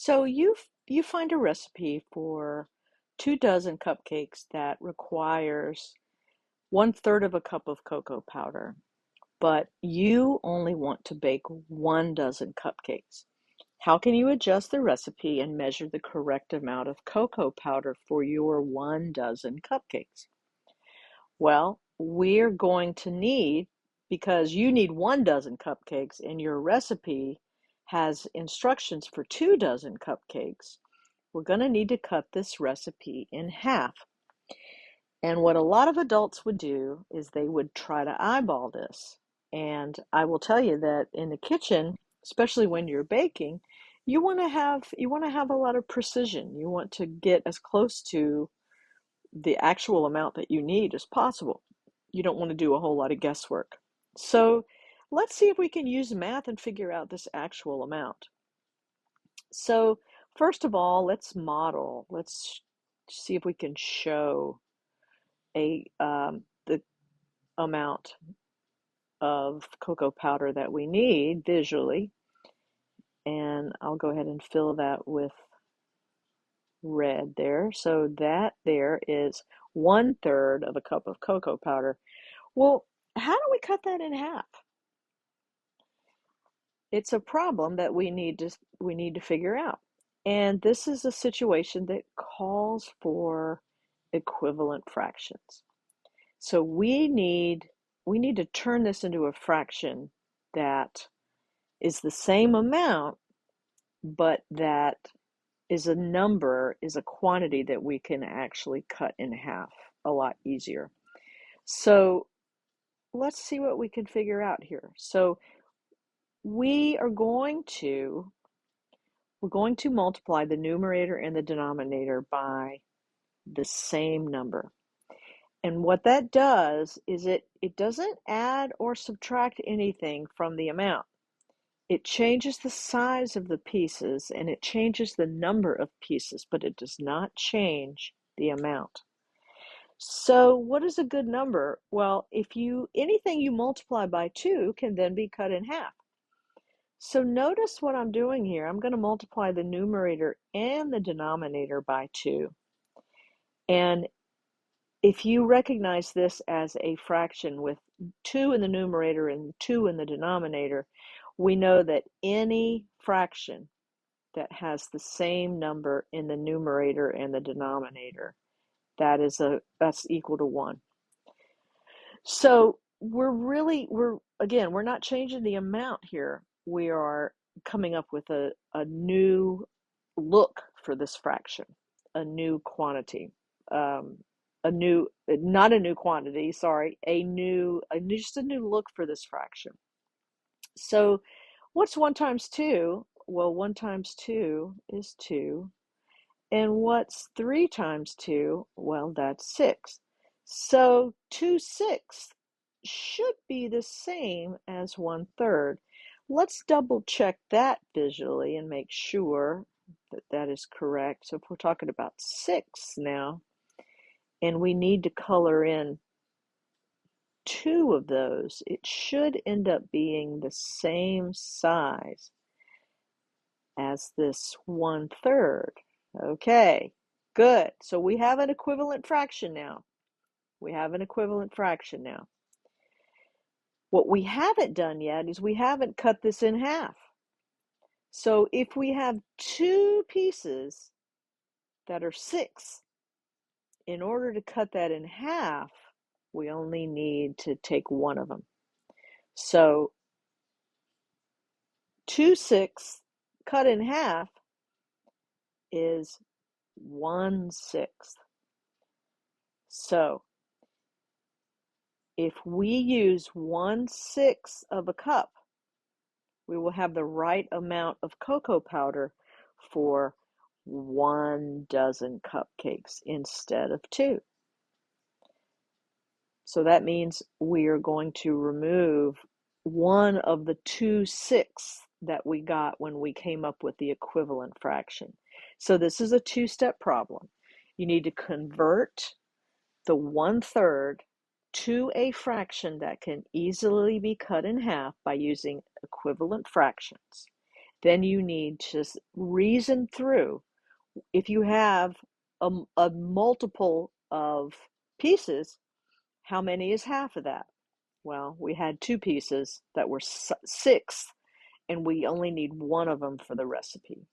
So you find a recipe for 2 dozen cupcakes that requires 1/3 of a cup of cocoa powder, but you only want to bake 1 dozen cupcakes. How can you adjust the recipe and measure the correct amount of cocoa powder for your 1 dozen cupcakes? Well, we're going to need, because you need 1 dozen cupcakes and your recipe has instructions for 2 dozen cupcakes, we're going to need to cut this recipe in half. And what a lot of adults would do is they would try to eyeball this. And I will tell you that in the kitchen, especially when you're baking, you want to have a lot of precision. You want to get as close to the actual amount that you need as possible. You don't want to do a whole lot of guesswork. So let's see if we can use math and figure out this actual amount. So first of all, let's model. Let's see if we can show the amount of cocoa powder that we need visually. And I'll go ahead and fill that with red there. So that there is 1/3 of a cup of cocoa powder. Well, how do we cut that in half? It's a problem that we need to figure out. And this is a situation that calls for equivalent fractions. So we need to turn this into a fraction that is the same amount, but that is a quantity that we can actually cut in half a lot easier. So let's see what we can figure out here. So we are going to we're going to multiply the numerator and the denominator by the same number. And what that does is it doesn't add or subtract anything from the amount. It changes the size of the pieces and it changes the number of pieces, but it does not change the amount. So what is a good number? Well, anything you multiply by 2 can then be cut in half. So notice what I'm doing here. I'm going to multiply the numerator and the denominator by 2. And if you recognize this as a fraction with 2 in the numerator and 2 in the denominator, we know that any fraction that has the same number in the numerator and the denominator, that's equal to 1. So we're not changing the amount here. We are coming up with a new look for this fraction, a new quantity, not a new quantity, sorry, just a new look for this fraction. So what's 1 times 2? Well, 1 times 2 is 2. And what's 3 times 2? Well, that's 6. So 2/6 should be the same as 1/3. Let's double check that visually and make sure that that is correct. So if we're talking about 6 now, and we need to color in 2 of those, it should end up being the same size as this 1/3. Okay, good. So we have an equivalent fraction now. We have an equivalent fraction now. What we haven't done yet is we haven't cut this in half. So if we have 2 pieces that are 6, in order to cut that in half, we only need to take one of them. So 2/6 cut in half is 1/6. So if we use 1/6 of a cup, we will have the right amount of cocoa powder for 1 dozen cupcakes instead of 2. So that means we are going to remove one of the 2/6 that we got when we came up with the equivalent fraction. So this is a two-step problem. You need to convert the 1/3 to a fraction that can easily be cut in half by using equivalent fractions. Then you need to reason through. If you have a multiple of pieces, how many is half of that? Well, we had two pieces that were six, and we only need one of them for the recipe.